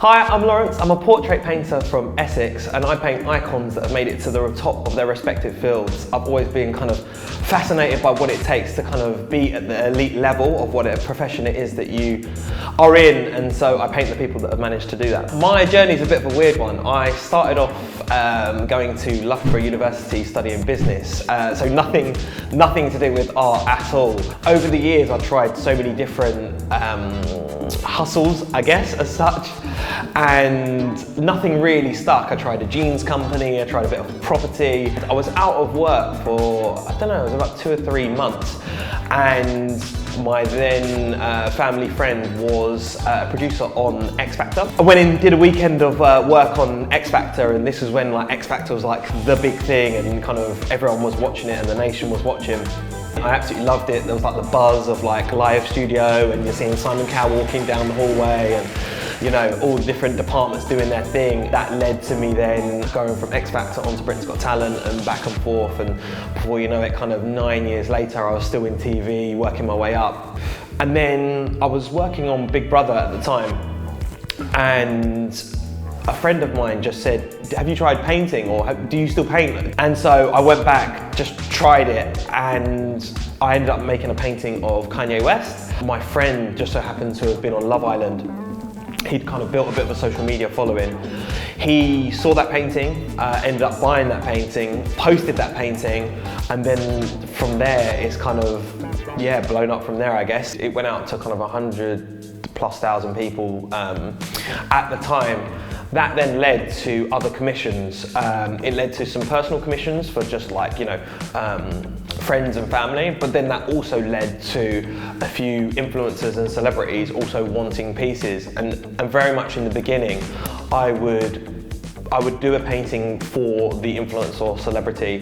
Hi, I'm Lawrence. I'm a portrait painter from Essex and I paint icons that have made it to the top of their respective fields. I've always been kind of fascinated by what it takes to kind of be at the elite level of what a profession it is that you are in, and so I paint the people that have managed to do that. My journey is a bit of a weird one. I started off going to Loughborough University studying business, so nothing to do with art at all. Over the years I've tried so many different hustles, I guess, as such, and nothing really stuck. I tried a jeans company, I tried a bit of property. I was out of work for, I don't know, it was about 2 or 3 months, and my then family friend was a producer on X Factor. I went in, did a weekend of work on X Factor, and this was when like X Factor was like the big thing and kind of everyone was watching it and the nation was watching. I absolutely loved it. There was like the buzz of like live studio, and you're seeing Simon Cowell walking down the hallway, and you know, all the different departments doing their thing. That led to me then going from X Factor onto Britain's Got Talent and back and forth, and before you know it, kind of 9 years later, I was still in TV, working my way up. And then I was working on Big Brother at the time, and a friend of mine just said, have you tried painting, or do you still paint? And so I went back, just tried it, and I ended up making a painting of Kanye West. My friend just so happened to have been on Love Island. He'd kind of built a bit of a social media following. He saw that painting, ended up buying that painting, posted that painting, and then from there it's kind of, yeah, blown up from there, I guess. It went out to kind of 100,000+ people at the time. That then led to other commissions. It led to some personal commissions for just like, you know, friends and family, but then that also led to a few influencers and celebrities also wanting pieces. And very much in the beginning, I would do a painting for the influencer or celebrity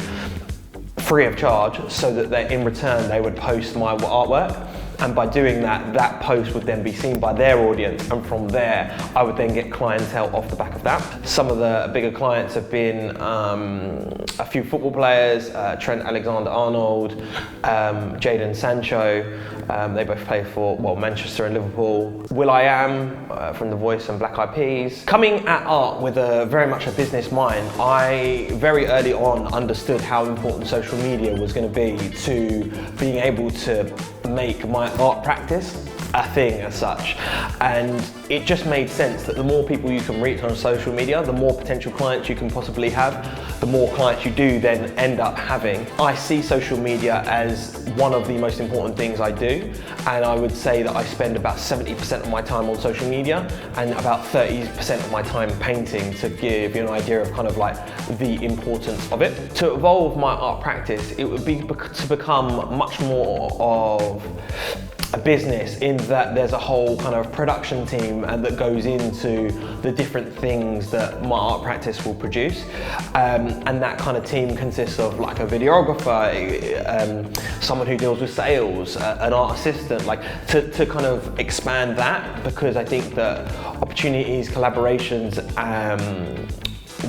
free of charge, so that in return they would post my artwork. And by doing that, that post would then be seen by their audience, and from there, I would then get clientele off the back of that. Some of the bigger clients have been a few football players, Trent Alexander-Arnold, Jadon Sancho. They both play for, well, Manchester and Liverpool. will.i.am from The Voice and Black Eyed Peas. Coming at art with very much a business mind, I very early on understood how important social media was going to be to being able to make my art practice a thing as such. And it just made sense that the more people you can reach on social media, the more potential clients you can possibly have, the more clients you do then end up having. I see social media as one of the most important things I do, and I would say that I spend about 70% of my time on social media and about 30% of my time painting, to give you an idea of kind of like the importance of it. To evolve my art practice, it would be to become much more of a business, in that there's a whole kind of production team and that goes into the different things that my art practice will produce, and that kind of team consists of like a videographer, someone who deals with sales, an art assistant, like to kind of expand that, because I think that opportunities, collaborations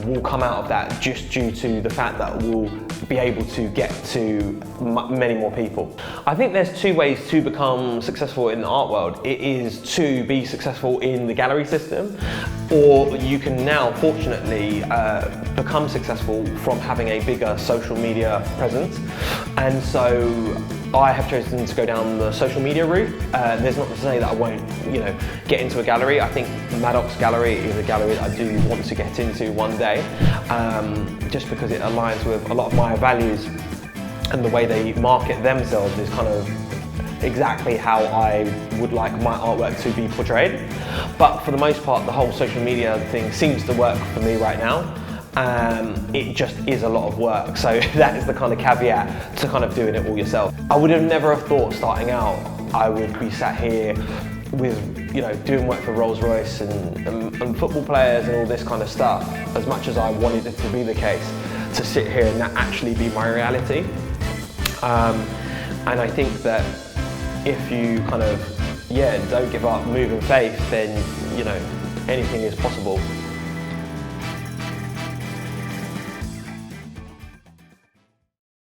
will come out of that, just due to the fact that we'll be able to get to many more people. I think there's 2 ways to become successful in the art world. It is to be successful in the gallery system, or you can now fortunately become successul from having a bigger social media presence. And so I have chosen to go down the social media route. There's not to say that I won't, you know, get into a gallery. I think Maddox Gallery is a gallery that I do want to get into one day, just because it aligns with a lot of my values, and the way they market themselves is kind of exactly how I would like my artwork to be portrayed. But for the most part, the whole social media thing seems to work for me right now. It just is a lot of work, so that is the kind of caveat to kind of doing it all yourself. I would have never have thought starting out I would be sat here with, you know, doing work for Rolls-Royce and football players and all this kind of stuff, as much as I wanted it to be the case, to sit here and that actually be my reality. And I think that if you kind of, yeah, don't give up, move in faith, then, you know, anything is possible.